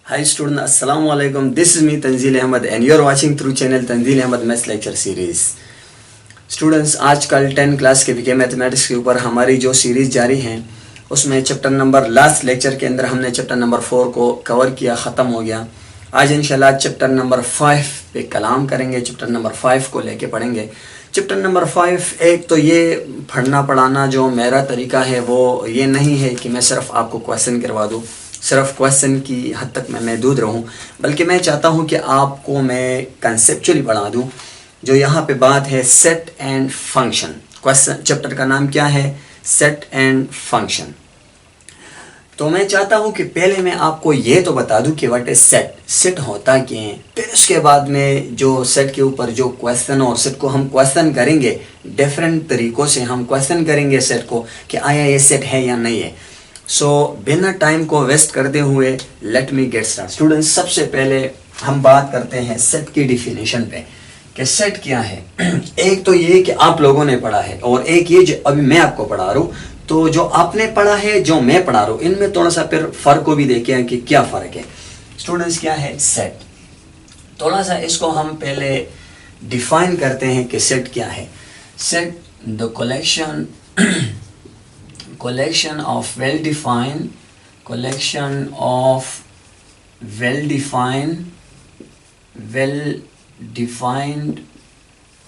Hi student, Assalamu alaikum. This is me Tanzeel Ahmed and you are watching through channel Tanzeel Ahmed Maths Lecture Series. Students, आजकल 10 class के VK mathematics के ऊपर हमारी जो series जारी है उसमें चैप्टर नंबर लास्ट लेक्चर के अंदर हमने चैप्टर नंबर 4 को कवर किया, ख़त्म हो गया। आज इंशाल्लाह चैप्टर नंबर 5 पे कलाम करेंगे, चैप्टर नंबर 5 को लेके पढ़ेंगे। चैप्टर नंबर 5, एक तो ये पढ़ना पढ़ाना जो मेरा तरीका है वो ये नहीं है कि मैं सिर्फ आपको क्वेश्चन करवा दूँ, सिर्फ क्वेश्चन की हद तक मैं महदूद रहूँ, बल्कि मैं चाहता हूँ कि आपको मैं कंसेप्चुअली पढ़ा दूँ। जो यहाँ पे बात है set and function, question chapter का नाम क्या है? Set and function. तो मैं चाहता हूँ कि पहले मैं आपको ये तो बता दूँ कि व्हाट इज सेट, सेट होता क्या है, फिर उसके बाद में जो सेट के ऊपर जो क्वेश्चन और सेट को हम क्वेश्चन करेंगे, डिफरेंट तरीक़ों से हम क्वेश्चन करेंगे सेट को कि आया ये सेट है या नहीं है। सो बिना टाइम को वेस्ट करते हुए let me get start. Students, सबसे पहले हम बात करते हैं सेट की डिफिनेशन पे कि सेट क्या है। एक तो ये कि आप लोगों ने पढ़ा है और एक ये जो अभी मैं आपको पढ़ा रहा हूँ, तो जो आपने पढ़ा है जो मैं पढ़ा रहा हूँ इनमें थोड़ा सा फिर फ़र्क को भी देखें कि क्या फ़र्क है। स्टूडेंट्स, क्या है सेट? थोड़ा सा इसको हम पहले डिफाइन करते हैं कि सेट क्या है। Set the collection of well-defined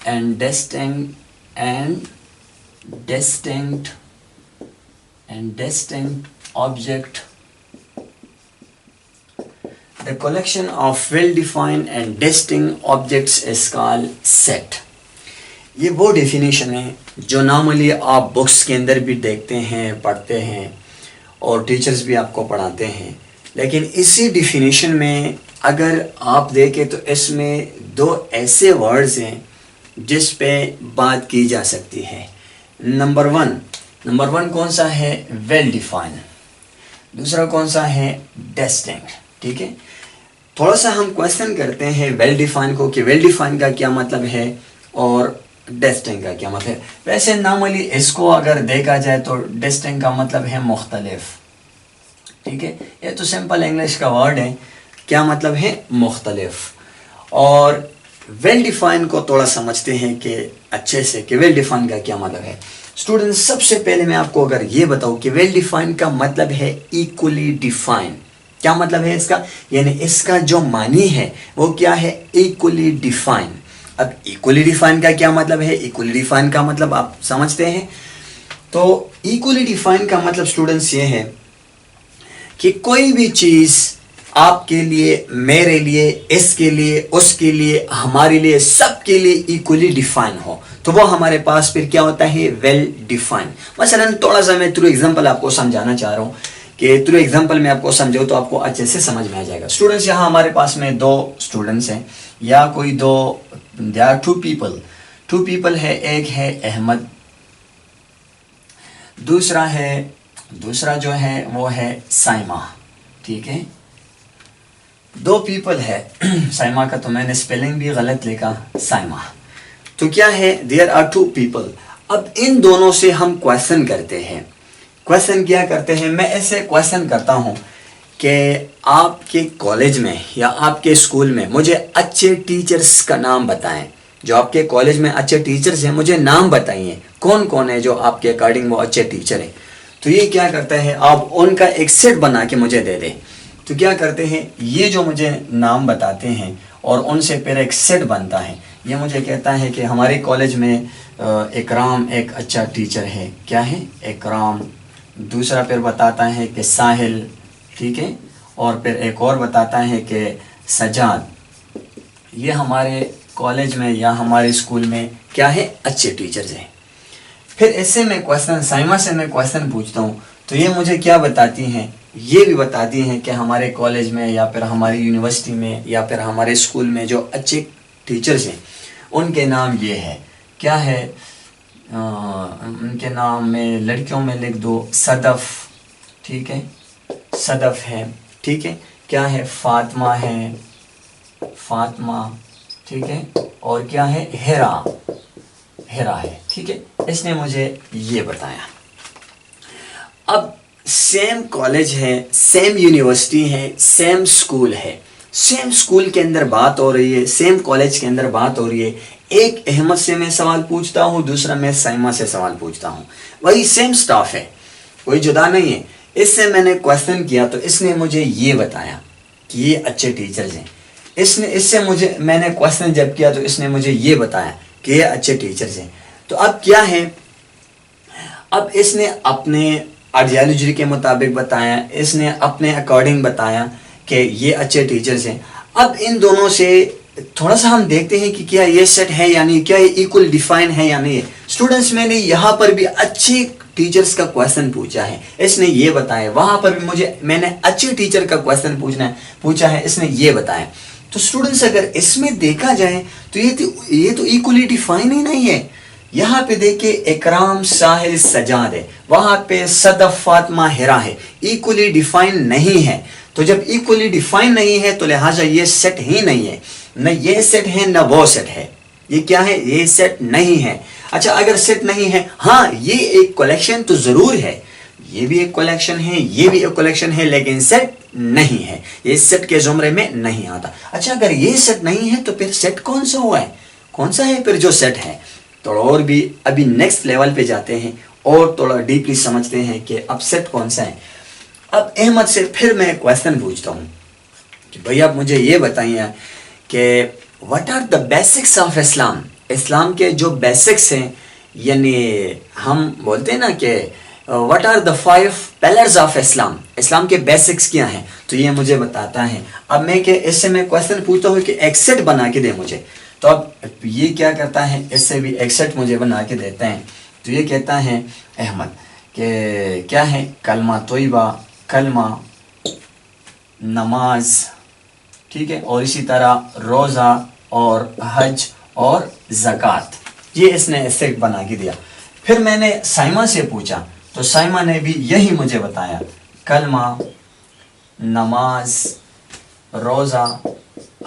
and distinct object. The collection of well-defined and distinct objects is called set. ये वो डेफिनेशन है जो नॉर्मली आप बुक्स के अंदर भी देखते हैं, पढ़ते हैं और टीचर्स भी आपको पढ़ाते हैं। लेकिन इसी डेफिनेशन में अगर आप देखें तो इसमें दो ऐसे वर्ड्स हैं जिस पे बात की जा सकती है। नंबर वन कौन सा है? Well define. दूसरा कौन सा है? डिस्टिंक्ट। ठीक है, थोड़ा सा हम क्वेश्चन करते हैं वेल डिफाइन को कि वेल डिफाइन का क्या मतलब है और डिस्टिंक्ट का क्या मतलब है। वैसे नॉर्मली इसको अगर देखा जाए तो डिस्टिंक्ट का मतलब है मुख्तलिफ। ठीक है, ये तो सिंपल इंग्लिश का वर्ड है, क्या मतलब है? मुख्तलिफ। और वेल डिफाइन को थोड़ा समझते हैं कि अच्छे से कि वेल डिफाइन का क्या मतलब है। स्टूडेंट्स, सबसे पहले मैं आपको अगर ये बताऊं कि वेल डिफाइन का मतलब है इक्वली डिफाइन। क्या मतलब है इसका? यानी इसका जो मानी है वो क्या है? Equally define. अब इक्वली डिफाइन का क्या मतलब है? इक्वली डिफाइन का मतलब आप समझते हैं। तो इक्वली डिफाइन का मतलब स्टूडेंट्स ये है कि कोई भी चीज़ आपके लिए, मेरे लिए, इसके लिए, उसके लिए, हमारे लिए, सबके लिए इक्वली डिफाइन हो तो वो हमारे पास फिर क्या होता है? Well define. मसलन थोड़ा सा मैं थ्रू एग्जांपल आपको समझाना चाह रहा हूँ कि थ्रू एग्जांपल में आपको समझाऊँ तो आपको अच्छे से समझ में आ जाएगा। स्टूडेंट्स, यहाँ हमारे पास में दो स्टूडेंट्स हैं या कोई दो, there are two people है। एक है अहमद, दूसरा जो है वो है साइमा। ठीक है, दो पीपल है। साइमा का तो मैंने स्पेलिंग भी गलत लिखा, साइमा। तो क्या है? There are two people. अब इन दोनों से हम क्वेश्चन करते हैं। क्वेश्चन क्या करते हैं? मैं ऐसे क्वेश्चन करता हूँ कि आपके कॉलेज में या आपके स्कूल में मुझे अच्छे टीचर्स का नाम बताएं। जो आपके कॉलेज में अच्छे टीचर्स हैं मुझे नाम बताइए, कौन कौन है जो आपके अकॉर्डिंग वो अच्छे टीचर हैं। तो ये क्या करता है? आप उनका एक सेट बना के मुझे दे दें। तो क्या करते हैं? ये जो मुझे नाम बताते हैं और उनसे फिर एक सेट बनता है। ये मुझे कहता है कि हमारे कॉलेज में इकराम एक अच्छा टीचर है। क्या है? इकराम। दूसरा फिर बताता है कि साहिल। ठीक है, और फिर एक और बताता है कि सजाद। ये हमारे कॉलेज में या हमारे स्कूल में क्या है? अच्छे टीचर्स हैं। फिर इससे मैं क्वेश्चन, साइमा से मैं क्वेश्चन पूछता हूँ तो ये मुझे क्या बताती हैं? ये भी बताती हैं कि हमारे कॉलेज में या फिर हमारी यूनिवर्सिटी में या फिर हमारे स्कूल में जो अच्छे टीचर्स हैं उनके नाम ये है। क्या है? उनके नाम में लड़कियों में लिख दो सदफ़। ठीक है, सदफ़ है। ठीक है, क्या है? फातिमा है, फातिमा। ठीक है, और क्या है? हिरा है। ठीक है, इसने मुझे ये बताया। अब सेम कॉलेज है, सेम यूनिवर्सिटी है, सेम स्कूल है, सेम स्कूल के अंदर बात हो रही है, सेम कॉलेज के अंदर बात हो रही है, एक अहमद से मैं सवाल पूछता हूँ, दूसरा मैं साइमा से सवाल पूछता हूँ, वही सेम स्टाफ है, कोई जुदा नहीं है। इससे मैंने क्वेश्चन किया तो इसने मुझे ये बताया कि ये अच्छे टीचर्स हैं। इससे मैंने क्वेश्चन जब किया तो इसने मुझे ये बताया कि ये अच्छे टीचर्स हैं। तो अब क्या है, अब इसने अपने आइडियोलॉजी के मुताबिक बताया, इसने अपने अकॉर्डिंग बताया कि ये अच्छे टीचर्स हैं। अब इन दोनों से थोड़ा सा हम देखते हैं कि क्या ये सेट है या नहीं, क्या ये इक्वल डिफाइन है या नहीं है। स्टूडेंट्स, मैंने यहाँ पर भी अच्छे टीचर्स का क्वेश्चन पूछा है, इसने ये बताया। वहाँ पर भी मैंने अच्छे टीचर का क्वेश्चन पूछा है, इसने ये बताया। तो स्टूडेंट्स, अगर इसमें देखा जाए तो ये तो इक्वली डिफाइन ही नहीं है। यहाँ पे देखिए इकराम साहिल सजाद है, वहाँ पे सदफ फातिमा हिरा है, इक्वली डिफाइन नहीं है। तो जब इक्वली डिफाइन नहीं है तो लिहाजा ये सेट ही नहीं है, न ये सेट है न वो सेट है। ये क्या है, ये सेट नहीं है। अच्छा, अगर सेट नहीं है, हाँ ये एक कलेक्शन तो जरूर है, ये भी एक कलेक्शन है, ये भी एक कलेक्शन है, लेकिन सेट नहीं है, ये सेट के जुमरे में नहीं आता। अच्छा, अगर ये सेट नहीं है तो फिर सेट कौन सा हुआ है, कौन सा है फिर जो सेट है। तो और भी अभी नेक्स्ट लेवल पे जाते हैं और थोड़ा डीपली समझते हैं कि अब सेट कौन सा है। अब अहमद से फिर मैं क्वेश्चन पूछता हूँ कि भैया आप मुझे ये बताइए कि what are the basics of Islam. Islam के जो बेसिक्स हैं, यानी हम बोलते हैं ना कि what are the 5 pillars of Islam, Islam के बेसिक्स क्या हैं, तो ये मुझे बताता है। अब इससे मैं क्वेश्चन पूछता हूँ कि एक सेट बना के दे मुझे। तो अब ये क्या करता है, इससे भी एक सेट मुझे बना के देता है। तो ये कहता है अहमद कि क्या है, कलमा तोयबा, कलमा, नमाज, ठीक है, और इसी तरह रोज़ा और हज और ज़कात, ये इसने सेट बना के दिया। फिर मैंने साइमा से पूछा तो साइमा ने भी यही मुझे बताया, कलमा, नमाज, रोज़ा,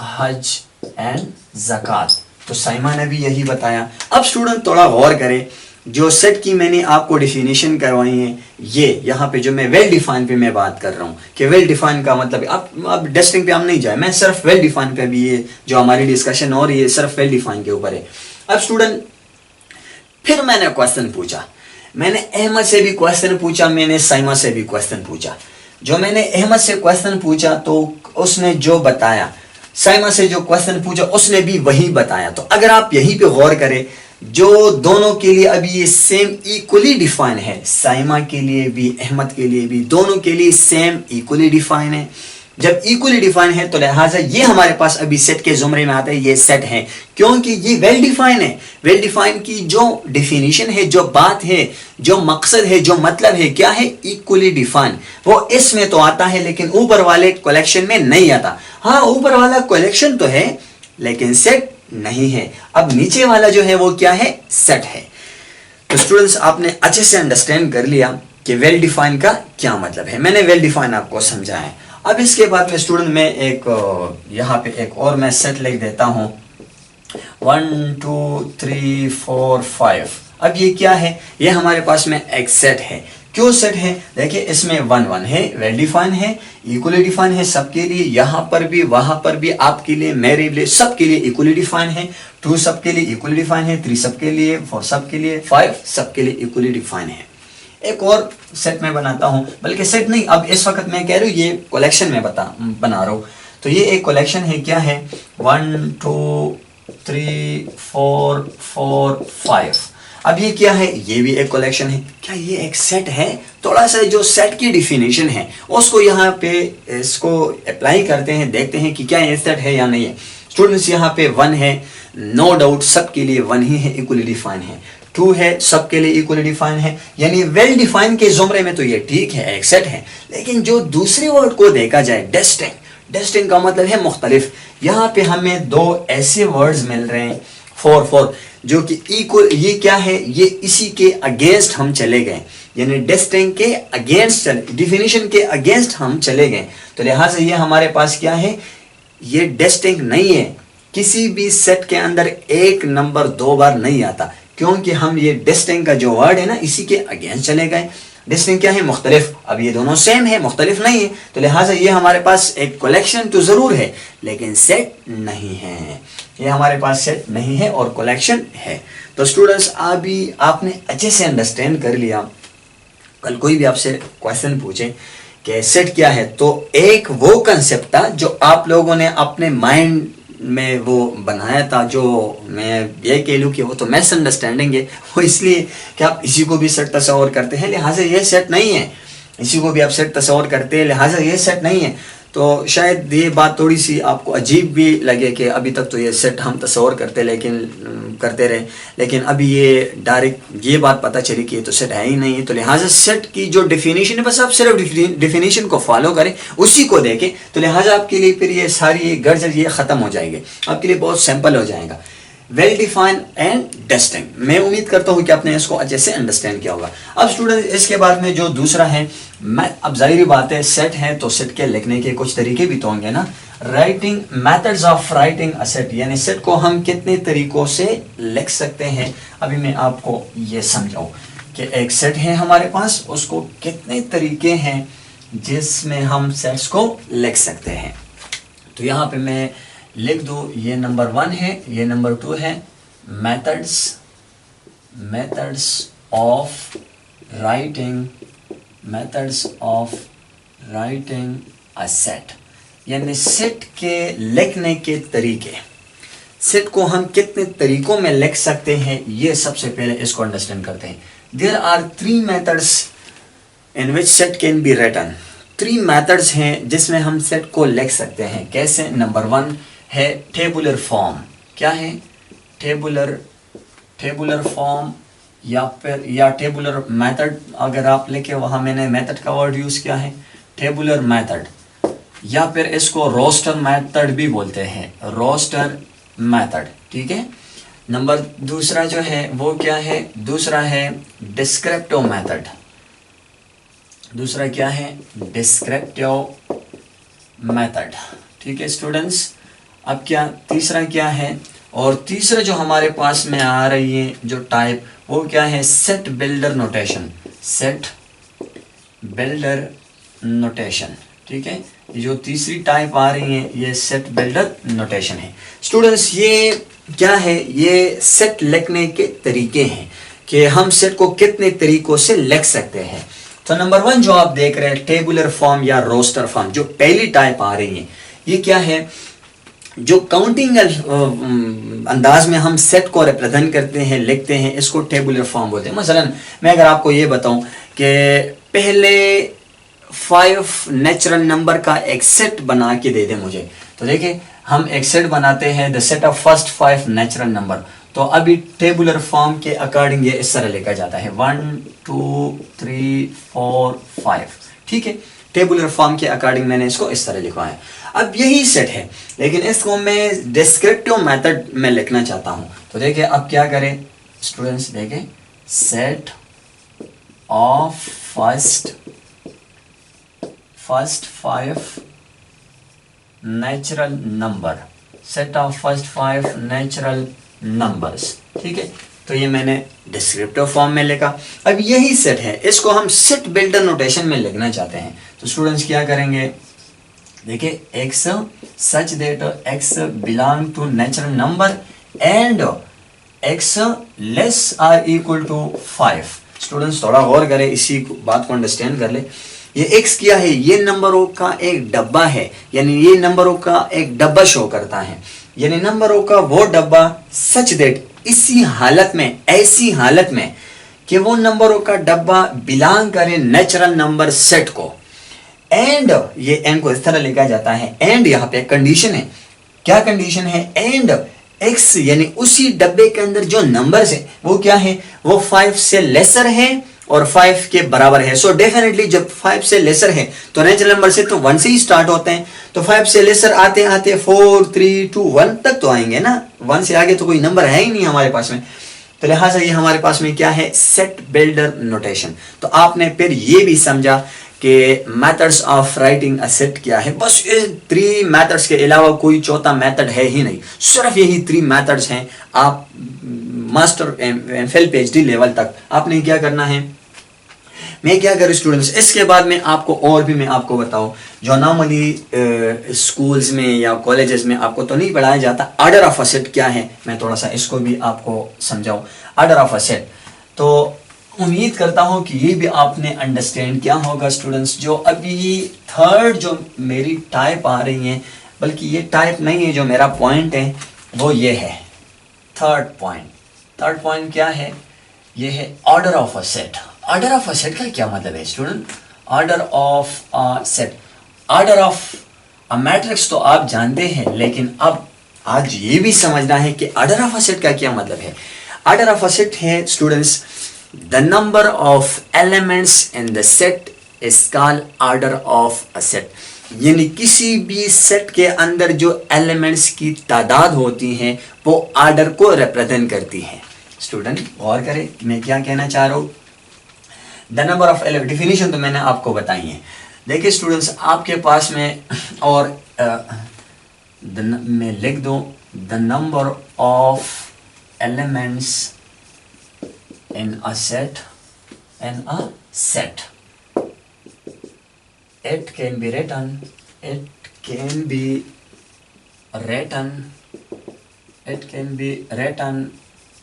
हज एंड ज़कात। तो साइमा ने भी यही बताया। अब स्टूडेंट थोड़ा गौर करें, जो सेट की मैंने आपको डेफिनेशन करवाई है, ये यहाँ पे जो मैं वेल डिफाइन पे मैं बात कर रहा हूँ कि वेल डिफाइन का मतलब, अब डेस्टिंग पे हम नहीं जाए, मैं सिर्फ वेल डिफाइन पे भी, ये जो हमारी डिस्कशन हो रही है सिर्फ वेल डिफाइन के ऊपर है। अब स्टूडेंट, फिर मैंने क्वेश्चन पूछा, मैंने अहमद से भी क्वेश्चन पूछा, मैंने साइमा से भी क्वेश्चन पूछा। जो मैंने अहमद से क्वेश्चन पूछा तो उसने जो बताया, साइमा से जो क्वेश्चन पूछा उसने भी वही बताया। तो अगर आप यहीं पे गौर करें, जो दोनों के लिए अभी ये सेम इक्वली डिफाइन है, साइमा के लिए भी अहमद के लिए भी, दोनों के लिए सेम इक्वली डिफाइन है। जब इक्वली डिफाइन है तो लिहाजा ये हमारे पास अभी सेट के जुमरे में आता है, ये सेट है, क्योंकि ये वेल डिफाइन है। वेल डिफाइन की जो डेफिनेशन है, जो बात है, जो मकसद है, जो मतलब है, क्या है, इक्वली डिफाइन। वो इसमें तो आता है लेकिन ऊपर वाले कलेक्शन में नहीं आता। हाँ, ऊपर वाला कलेक्शन तो है लेकिन सेट नहीं है। अब नीचे वाला जो है वो क्या है, सेट है। तो स्टूडेंट्स, आपने अच्छे से अंडरस्टैंड कर लिया कि वेल डिफाइन का क्या मतलब है। मैंने वेल डिफाइन आपको समझाया है। अब इसके बाद में स्टूडेंट में एक यहाँ पे एक और मैं सेट लिख देता हूँ, 1 2 3 4 5। अब ये क्या है, ये हमारे पास में एक सेट है। क्यों सेट है, देखिए इसमें 1 1 है, वेल डिफाइन है, इक्वली डिफाइन है सबके लिए, यहाँ पर भी वहां पर भी, आपके लिए, मेरे लिए, सबके लिए इक्वली डिफाइन है। 2 सबके लिए इक्वली डिफाइन है, 3 सबके लिए, 4 सबके लिए, 5 सबके लिए इक्वली डिफाइन है। एक और सेट में बनाता हूं, बल्कि सेट नहीं, अब इस वक्त मैं कह रहा हूँ ये कलेक्शन में बना रहा हूँ। तो ये एक कलेक्शन है, क्या है, 1 2 3 4 4 5। अब ये क्या है, ये भी एक कलेक्शन है। क्या ये एक सेट है? थोड़ा सा जो सेट की डिफिनेशन है उसको यहाँ पे इसको अप्लाई करते हैं, देखते हैं कि क्या ये सेट है या नहीं है। स्टूडेंट्स, यहाँ पे 1 है, नो डाउट सबके लिए 1 ही है, इक्वली डिफाइन है। 2 है, सबके लिए इक्वली डिफाइन है, यानी वेल डिफाइन के जुमरे में तो ये ठीक है, एक सेट है। लेकिन जो दूसरे वर्ड को देखा जाए, डेस्टिंग, डेस्टिंग का मतलब है मुख्तलिफ। यहाँ पे हमें 2 ऐसे वर्ड्स मिल रहे हैं, 4 4, जो कि इक्वल, ये क्या है, ये इसी के अगेंस्ट हम चले गए, यानी डेस्टिंग के अगेंस्ट, डिफिनेशन के अगेंस्ट हम चले गए। तो लिहाजा ये हमारे पास क्या है, ये डेस्टिंग नहीं है। किसी भी सेट के अंदर एक नंबर 2 बार नहीं आता, क्योंकि हम ये डेस्टिंग का जो वर्ड है ना, इसी के अगेंस्ट चले गए। डिस्टिंक्ट क्या है, मुख्तलिफ। अब ये दोनों सेम है, मुख्तलिफ नहीं है, तो लिहाजा ये हमारे पास एक कलेक्शन तो ज़रूर है लेकिन सेट नहीं है। ये हमारे पास सेट नहीं है और कलेक्शन है। तो स्टूडेंट्स अभी आपने अच्छे से अंडरस्टैंड कर लिया। कल कोई भी आपसे क्वेश्चन पूछे कि सेट क्या है, तो एक वो कंसेप्ट था जो आप लोगों ने अपने माइंड में वो बनाया था, जो मैं ये कह लूँ कि वो तो मिस अंडरस्टैंडिंग है, वो इसलिए कि आप इसी को भी सेट तस्वर करते हैं, लिहाजा ये सेट नहीं है। इसी को भी आप सेट तस्वर करते हैं, लिहाजा ये सेट नहीं है। तो शायद ये बात थोड़ी सी आपको अजीब भी लगे कि अभी तक तो ये सेट हम तस्वर करते रहे, लेकिन अभी ये डायरेक्ट ये बात पता चली कि ये तो सेट है ही नहीं है। तो लिहाजा सेट की जो डेफिनेशन है, बस आप सिर्फ डेफिनेशन को फॉलो करें, उसी को देखें, तो लिहाजा आपके लिए फिर ये सारी गड़जड़ ये ख़त्म हो जाएंगे, आपके लिए बहुत सिंपल हो जाएगा। वेल डिफाइन एंड डिस्टिंक्ट, मैं उम्मीद करता हूँ कि आपने इसको अच्छे से अंडरस्टैंड किया होगा। अब स्टूडेंट इसके बाद में जो दूसरा है, अब जाहिर बात है सेट है तो सेट के लिखने के कुछ तरीके भी तो होंगे ना। Writing methods of writing a set, यानी सेट को हम कितने तरीकों से लिख सकते हैं। अभी मैं आपको ये समझाऊँ कि एक सेट है हमारे पास, उसको कितने तरीके हैं जिसमें हम सेट्स को लिख सकते हैं। तो यहाँ पे मैं लिख दो, ये नंबर 1 है, ये नंबर 2 है। Methods of writing a set, यानी सेट के लिखने के तरीके। सेट को हम कितने तरीकों में लिख सकते हैं, ये सबसे पहले इसको अंडरस्टैंड करते हैं। There are 3 methods in which set can be written. 3 methods हैं जिसमें हम सेट को लिख सकते हैं। कैसे? नंबर 1 है टेबुलर फॉर्म। क्या है? टेबुलर फॉर्म या टेबुलर मेथड। अगर आप लिखे, वहाँ मैंने मेथड का वर्ड यूज़ किया है, टेबुलर मेथड, या फिर इसको रोस्टर मेथड भी बोलते हैं, रोस्टर मेथड। ठीक है। नंबर दूसरा जो है वो क्या है? दूसरा है डिस्क्रिप्टिव मेथड। दूसरा क्या है? Descriptive method. ठीक है स्टूडेंट्स। अब क्या तीसरा क्या है? और तीसरा जो हमारे पास में आ रही है जो टाइप, वो क्या है? Set builder notation. Set builder notation. ठीक है। जो तीसरी टाइप आ रही है ये सेट बिल्डर नोटेशन है। स्टूडेंट्स ये क्या है? ये सेट लिखने के तरीके हैं कि हम सेट को कितने तरीकों से लिख सकते हैं। तो नंबर 1 जो आप देख रहे हैं टेबुलर फॉर्म या रोस्टर फॉर्म, जो पहली टाइप आ रही है, ये क्या है? जो काउंटिंग अंदाज में हम सेट को रिप्रेजेंट करते हैं, लिखते हैं, इसको टेबुलर फॉर्म बोलते हैं। मसलन मैं अगर आपको ये बताऊं कि पहले 5 नेचुरल नंबर का एक सेट बना के दे दे मुझे, तो देखिए हम एक सेट बनाते हैं, the set of first 5 natural number. तो अभी टेबुलर फॉर्म के अकॉर्डिंग ये इस तरह लिखा जाता है 1 2 3 4 5। ठीक है। टेबुलर फॉर्म के अकॉर्डिंग मैंने इसको इस तरह लिखा है। अब यही सेट है, लेकिन इसको मैं डिस्क्रिप्टिव मेथड में लिखना चाहता हूं। तो देखिए अब क्या करें स्टूडेंट्स, देखिए set of first 5 natural number, set of first 5 natural numbers. ठीक है। तो ये मैंने डिस्क्रिप्टिव फॉर्म में लिखा। अब यही सेट है, इसको हम सेट बिल्डर नोटेशन में लिखना चाहते हैं। तो स्टूडेंट्स क्या करेंगे? देखिए x such that x belong to natural number and x less or equal to 5। Students थोड़ा गौर करें, इसी बात को अंडरस्टैंड कर ले। ये x क्या है? ये नंबरों का एक डब्बा है, यानी ये नंबरों का एक डब्बा शो करता है, यानी नंबरों का वो डब्बा सच दैट, इसी हालत में, ऐसी हालत में कि वो नंबरों का डब्बा बिलोंग करे नेचुरल नंबर सेट को। एंड ये एंड को इस तरह लिखा जाता है। एंड यहाँ पे कंडीशन है। क्या कंडीशन है? एंड x, यानी उसी डब्बे के अंदर जो नंबर्स है वो क्या है? वो 5 से लेसर है और 5 के बराबर है। सो डेफिनेटली जब 5 से लेसर है तो नेचुरल नंबर से तो 1 से ही स्टार्ट होते हैं, तो 5 से लेसर आते आते 4 3 2 1 तक तो आएंगे ना। 1 से आगे तो कोई नंबर है ही नहीं हमारे पास में। तो लिहाजा ये हमारे पास में क्या है? Set builder notation. तो आपने फिर ये भी समझा कि methods of writing a set क्या है। बस ये 3 मेथड्स के अलावा कोई चौथा मेथड है ही नहीं, सिर्फ यही 3 मेथड्स हैं। आप मास्टर एमफिल PhD लेवल तक आपने क्या करना है? میں کیا کروں اسٹوڈنٹس، اس کے بعد میں آپ کو اور بھی میں آپ کو بتاؤں جو نارملی اسکولز میں یا کالجز میں آپ کو تو نہیں پڑھایا جاتا، آرڈر آف اسیٹ کیا ہے، میں تھوڑا سا اس کو بھی آپ کو سمجھاؤں. آرڈر آف اسیٹ تو امید کرتا ہوں کہ یہ بھی آپ نے انڈرسٹینڈ کیا ہوگا اسٹوڈنٹس. جو ابھی تھرڈ جو میری ٹائپ آ رہی ہیں، بلکہ یہ ٹائپ نہیں ہے، جو میرا پوائنٹ ہے وہ یہ ہے تھرڈ پوائنٹ کیا ہے، یہ ہے order of a set. Order of a set کا کیا مطلب ہے student? Order of set, order of matrix تو آپ جانتے ہیں، لیکن اب آج یہ بھی سمجھنا ہے کہ آرڈر آف اے سیٹ کا کیا مطلب ہے. آرڈر آف اے سیٹ ہے students the number of elements in the set is called order of a set. یعنی کسی بھی سیٹ کے اندر جو ایلیمنٹس کی تعداد ہوتی ہیں وہ آرڈر کو ریپرزینٹ کرتی ہیں. اسٹوڈنٹ غور کرے میں کیا کہنا چاہ رہا ہوں. دا نمبر آف ڈیفینیشن تو میں نے آپ کو بتائی ہے. دیکھیں اسٹوڈنٹس آپ کے پاس میں اور میں لکھ دوں the number of elements in a set, it can be written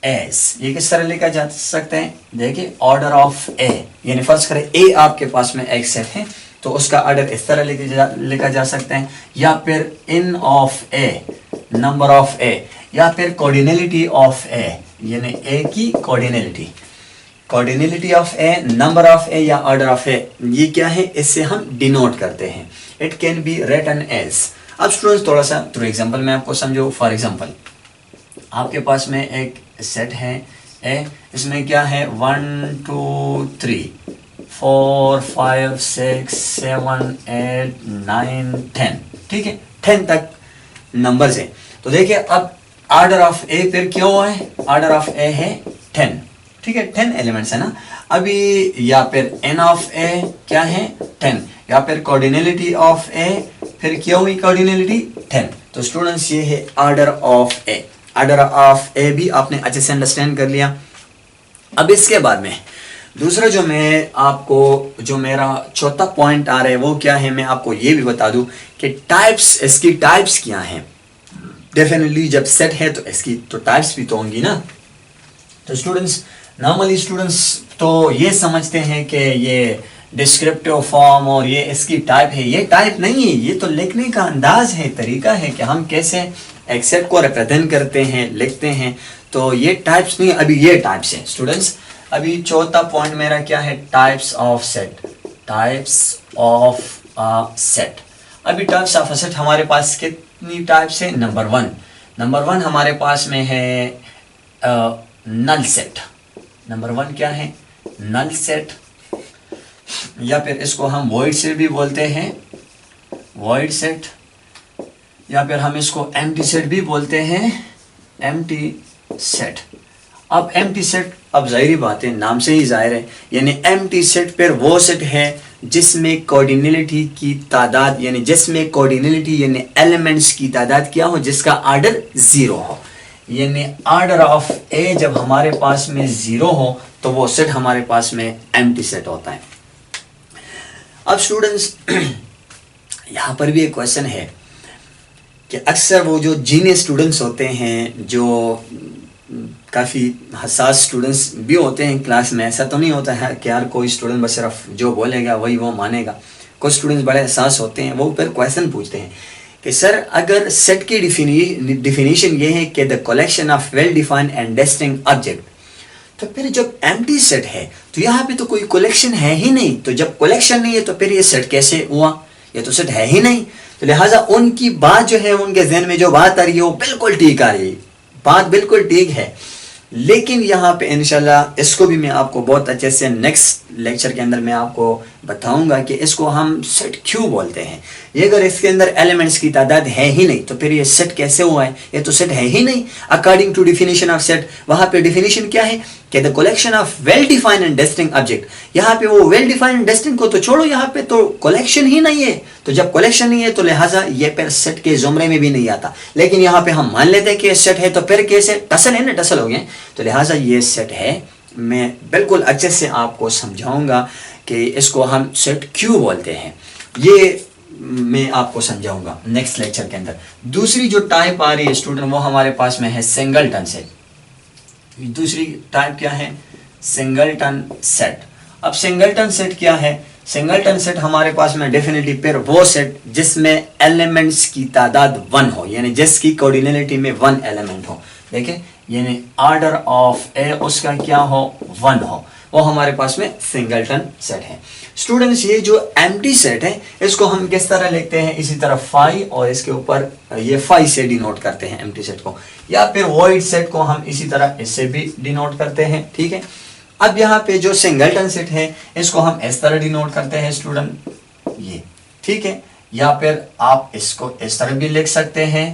as. یہ کس طرح لکھا جا سکتے ہیں؟ دیکھیں آرڈر آف اے، یعنی فرض کریں اے آپ کے پاس میں ایک سیٹ ہے تو اس کا آرڈر اس طرح لکھا جا سکتا ہے، یا پھر n of A, number of A, یا پھر کوڈینلٹی آف اے، یعنی اے کی cardinality of A, number of A یا آرڈر آف اے. یہ کیا ہے؟ اس سے ہم ڈینوٹ کرتے ہیں. It can be written as. اب اسٹوڈنٹس تھوڑا سا تھرو ایگزامپل میں آپ کو سمجھو. فار ایگزامپل آپ کے پاس میں ایک سیٹ ہے اے، اس میں کیا ہے 1 2 3 4 5 6 7 8 9 10، ٹھیک ہے 10 تک نمبرز ہیں. تو دیکھیں اب آرڈر آف اے پھر کیوں ہے؟ آرڈر آف اے ہے 10، ٹھیک ہے 10 ایلیمنٹس ہے نا ابھی. یا پھر n آف اے کیا ہے 10، یا پھر کوڈینلٹی آف اے پھر کیا ہوئی کوڈینلٹی 10. تو اسٹوڈنٹس یہ ہے order of A. Order of A بھی آپ نے اچھے سے انڈرسٹینڈ کر لیا. اب اس کے بعد میں دوسرا جو میں آپ کو جو میرا چوتھا پوائنٹ آ رہا ہے وہ کیا ہے، میں آپ کو یہ بھی بتا دوں کہ ٹائپس، اس کی ٹائپس کیا ہیں. ڈیفینیٹلی جب سیٹ ہے تو اس کی تو ٹائپس بھی تو ہوں گی نا. تو اسٹوڈنٹس نارملی اسٹوڈنٹس تو یہ سمجھتے ہیں کہ یہ ڈسکرپٹیو فارم اور یہ اس کی ٹائپ ہے. یہ ٹائپ نہیں ہے، یہ تو لکھنے کا انداز ہے، طریقہ ہے کہ ہم کیسے ایک سیٹ کو ریپرزینٹ کرتے ہیں، لکھتے ہیں. تو یہ ٹائپس نہیں، ابھی یہ ٹائپس ہیں اسٹوڈنٹس. ابھی چوتھا پوائنٹ میرا کیا ہے؟ Types of set. Types of set. ابھی ٹائپس آف سیٹ ہمارے پاس کتنی ٹائپس ہیں؟ نمبر 1 ہمارے پاس میں ہے نل سیٹ. نمبر 1 کیا ہے؟ نل سیٹ، یا پھر اس کو ہم وائڈ سیٹ بھی بولتے ہیں، وائڈ سیٹ، یا پھر ہم اس کو ایمٹی سیٹ بھی بولتے ہیں، ایمٹی سیٹ. اب ایمٹی سیٹ اب ظاہری بات ہے، نام سے ہی ظاہر ہے، یعنی ایمٹی سیٹ پھر وہ سیٹ ہے جس میں کوڈینلٹی کی تعداد، یعنی جس میں کوڈینلٹی یعنی ایلیمنٹس کی تعداد کیا ہو، جس کا آرڈر 0 ہو. یعنی آرڈر آف اے جب ہمارے پاس میں 0 ہو تو وہ سیٹ ہمارے پاس میں ایمٹی سیٹ ہوتا ہے. اب اسٹوڈنٹس یہاں پر بھی ایک کویشچن ہے کہ اکثر وہ جو جینئس اسٹوڈنٹس ہوتے ہیں، جو کافی حساس اسٹوڈنٹس بھی ہوتے ہیں کلاس میں، ایسا تو نہیں ہوتا ہے کہ یار کوئی اسٹوڈنٹ بس صرف جو بولے گا وہی وہ مانے گا. کچھ اسٹوڈنٹس بڑے حساس ہوتے ہیں، وہ پھر کویشچن پوچھتے ہیں کہ سر اگر سیٹ کی ڈیفینیشن یہ ہے کہ the collection of well defined and distinct object, تو پھر جب ایمٹی سیٹ ہے تو یہاں پہ تو کوئی کلیکشن ہے ہی نہیں. تو جب کلیکشن نہیں ہے تو پھر یہ سیٹ کیسے ہوا؟ یہ تو سیٹ ہے ہی نہیں. تو لہٰذا ان کی بات جو ہے، ان کے ذہن میں جو بات آ رہی ہے وہ بالکل ٹھیک آ رہی ہے، بات بالکل ٹھیک ہے. لیکن یہاں پہ انشاءاللہ اس کو بھی میں آپ کو بہت اچھے سے نیکسٹ لیکچر کے اندر میں آپ کو بتاؤں گا کہ اس کو ہم سیٹ کیوں بولتے ہیں. یہ اگر اس کے اندر ایلیمنٹس کی تعداد ہے ہی نہیں تو پھر یہ سیٹ کیسے ہوا ہے؟ یہ تو سیٹ ہے ہی نہیں according to definition of set. وہاں پہ ڈیفینیشن کیا ہے کہ the collection of well defined and distinct object. یہاں پہ وہ ویل ڈیفائنڈ اینڈ ڈسٹنکٹ کو تو چھوڑو، یہاں پہ تو کلیکشن ہی نہیں ہے. تو جب کلیکشن نہیں ہے تو لہٰذا یہ پھر سیٹ کے زمرے میں بھی نہیں آتا. لیکن یہاں پہ ہم مان لیتے ہیں کہ یہ سیٹ ہے، تو پھر کیسے؟ ٹسل ہے نا، ٹسل ہو گئے. تو لہٰذا یہ سیٹ ہے. میں بالکل اچھے سے آپ کو سمجھاؤں گا کہ اس کو ہم سیٹ کیوں بولتے ہیں، یہ میں آپ کو سمجھاؤں گا نیکسٹ لیکچر کے اندر۔ دوسری جو ٹائپ آ رہی ہے اسٹوڈنٹ وہ ہمارے پاس میں ہے سنگلٹن سیٹ۔ دوسری ٹائپ کیا ہے؟ Singleton set. اب سنگلٹن سیٹ کیا ہے؟ سنگلٹن سیٹ ہمارے پاس میں ڈیفینیٹلی پھر وہ سیٹ جس میں ایلیمنٹس کی تعداد 1 ہو، یعنی جس کی کوآرڈینیٹی میں 1 ایلیمنٹ ہو، دیکھیں یعنی آرڈر آف اے اس کا کیا ہو، 1 ہو، وہ ہمارے پاس میں سنگلٹن سیٹ ہے۔ اسٹوڈنٹس یہ جو ایمٹی سیٹ ہے اس کو ہم کس طرح لکھتے ہیں؟ اسی طرح فائی اور اس کے اوپر یہ فائی سے ڈینوٹ کرتے ہیں ایمٹی سیٹ کو، یا پھر وائڈ سیٹ کو ہم اسی طرح اس سے بھی ڈینوٹ کرتے ہیں، ٹھیک ہے۔ اب یہاں پہ جو سنگلٹن سیٹ ہے اس کو ہم اس طرح ڈینوٹ کرتے ہیں اسٹوڈنٹ، یہ ٹھیک ہے، یا پھر آپ اس کو اس طرح بھی لکھ سکتے ہیں،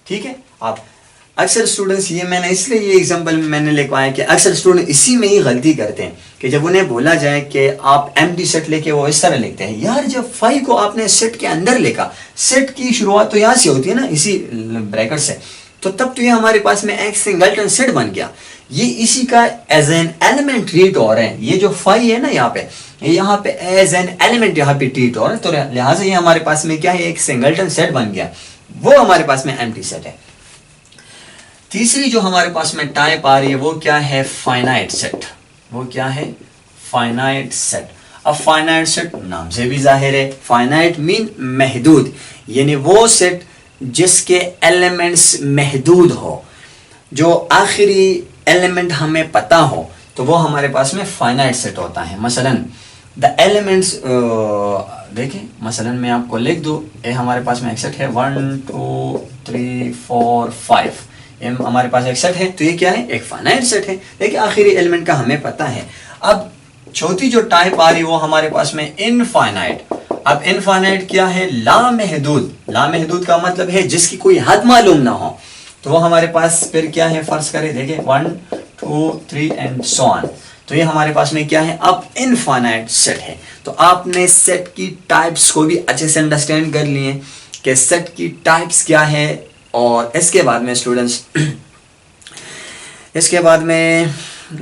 ٹھیک ہے۔ آپ اکثر اسٹوڈنٹس یہ میں نے اس لیے یہ ایگزامپل میں نے لکھوایا کہ اکثر اسٹوڈنٹ اسی میں ہی غلطی کرتے ہیں کہ جب انہیں بولا جائے کہ آپ ایم ٹی سیٹ لے کے وہ اس طرح لکھتے ہیں، یار جب 5 کو آپ نے سیٹ کے اندر لکھا، سیٹ کی شروعات تو یہاں سے ہوتی ہے نا، اسی بریکٹ سے، تو تب تو یہ ہمارے پاس میں ایک سنگلٹن سیٹ بن گیا، یہ اسی کا ایز این ایلیمنٹ ٹریٹ ہو رہے ہیں، یہ جو 5 ہے نا یہاں پہ ایز این ایلیمنٹ یہاں پہ ٹریٹ ہو رہا ہے، تو لہٰذا یہ ہمارے پاس میں کیا ہے، ایک سنگلٹن سیٹ بن گیا، وہ ہمارے پاس میں ایم ٹی سیٹ ہے۔ تیسری جو ہمارے پاس میں ٹائپ آ رہی ہے وہ کیا ہے؟ Finite set. وہ کیا ہے؟ Finite set. اب فائنائٹ سیٹ نام سے بھی ظاہر ہے، فائنائٹ مین محدود، یعنی وہ سیٹ جس کے ایلیمنٹس محدود ہو، جو آخری ایلیمنٹ ہمیں پتہ ہو، تو وہ ہمارے پاس میں فائنائٹ سیٹ ہوتا ہے۔ مثلا دا ایلیمنٹس دیکھیں، مثلا میں آپ کو لکھ دوں، یہ ہمارے پاس میں ایک سیٹ ہے 1 2 3 4 5، یہ ہمارے پاس ایک سیٹ ہے، تو یہ کیا ہے؟ ایک فائنائٹ سیٹ ہے، دیکھیں آخری ایلیمنٹ کا ہمیں پتہ ہے۔ اب چوتھی جو ٹائپ آ رہی وہ ہمارے پاس میں انفائنائٹ۔ اب انفائنائٹ کیا ہے؟ لامحدود۔ لامحدود کا مطلب ہے جس کی کوئی حد معلوم نہ ہو، تو وہ ہمارے پاس پھر کیا ہے؟ فرض کریں دیکھیں 1 2 3 اینڈ سو آن، تو یہ ہمارے پاس میں کیا ہے؟ اب انفائنائٹ سیٹ ہے۔ تو آپ نے سیٹ کی ٹائپس کو بھی اچھے سے انڈرسٹینڈ کر لیے کہ سیٹ کی ٹائپس کیا ہے، اور اس کے بعد میں اسٹوڈنٹس اس کے بعد میں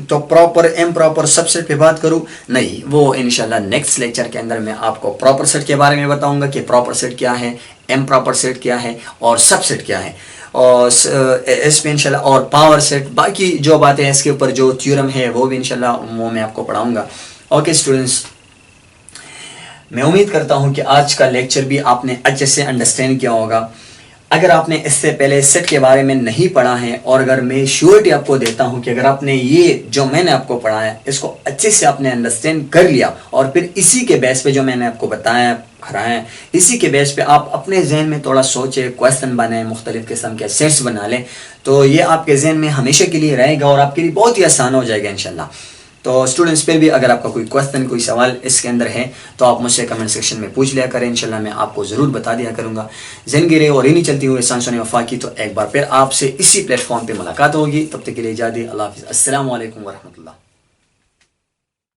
تو پراپر امپراپر سب سیٹ پہ بات کروں نہیں، وہ انشاءاللہ نیکسٹ لیکچر کے اندر میں آپ کو پراپر سیٹ کے بارے میں بتاؤں گا کہ پراپر سیٹ کیا ہے، امپراپر سیٹ کیا ہے، اور سب سیٹ کیا ہے، اور اس میں انشاءاللہ اور پاور سیٹ، باقی جو باتیں اس کے اوپر جو تھیورم ہے وہ بھی انشاءاللہ وہ میں آپ کو پڑھاؤں گا۔ اوکے اسٹوڈنٹس، میں امید کرتا ہوں کہ آج کا لیکچر بھی آپ نے اچھے سے انڈرسٹینڈ کیا ہوگا۔ اگر آپ نے اس سے پہلے سیٹ کے بارے میں نہیں پڑھا ہے، اور اگر میں شیورٹی آپ کو دیتا ہوں کہ اگر آپ نے یہ جو میں نے آپ کو پڑھایا اس کو اچھے سے آپ نے انڈرسٹینڈ کر لیا، اور پھر اسی کے بیس پہ جو میں نے آپ کو بتایا کرایا، اسی کے بیس پہ آپ اپنے ذہن میں تھوڑا سوچے، کویسچن بنائیں، مختلف قسم کے سیٹس بنا لیں، تو یہ آپ کے ذہن میں ہمیشہ کے لیے رہے گا اور آپ کے لیے بہت ہی آسان ہو جائے گا انشاءاللہ۔ تو اسٹوڈنٹس پہ بھی اگر آپ کا کوئی کویسچن، کوئی سوال اس کے اندر ہے تو آپ مجھ سے کمنٹ سیکشن میں پوچھ لیا کریں، انشاءاللہ میں آپ کو ضرور بتا دیا کروں گا۔ زندگی رہے اور انہیں چلتی ہوئے سانسوں وفا کی، تو ایک بار پھر آپ سے اسی پلیٹ فارم پہ ملاقات ہوگی، تب تک کے لیے اجازت، اللہ حافظ، السلام علیکم ورحمۃ اللہ۔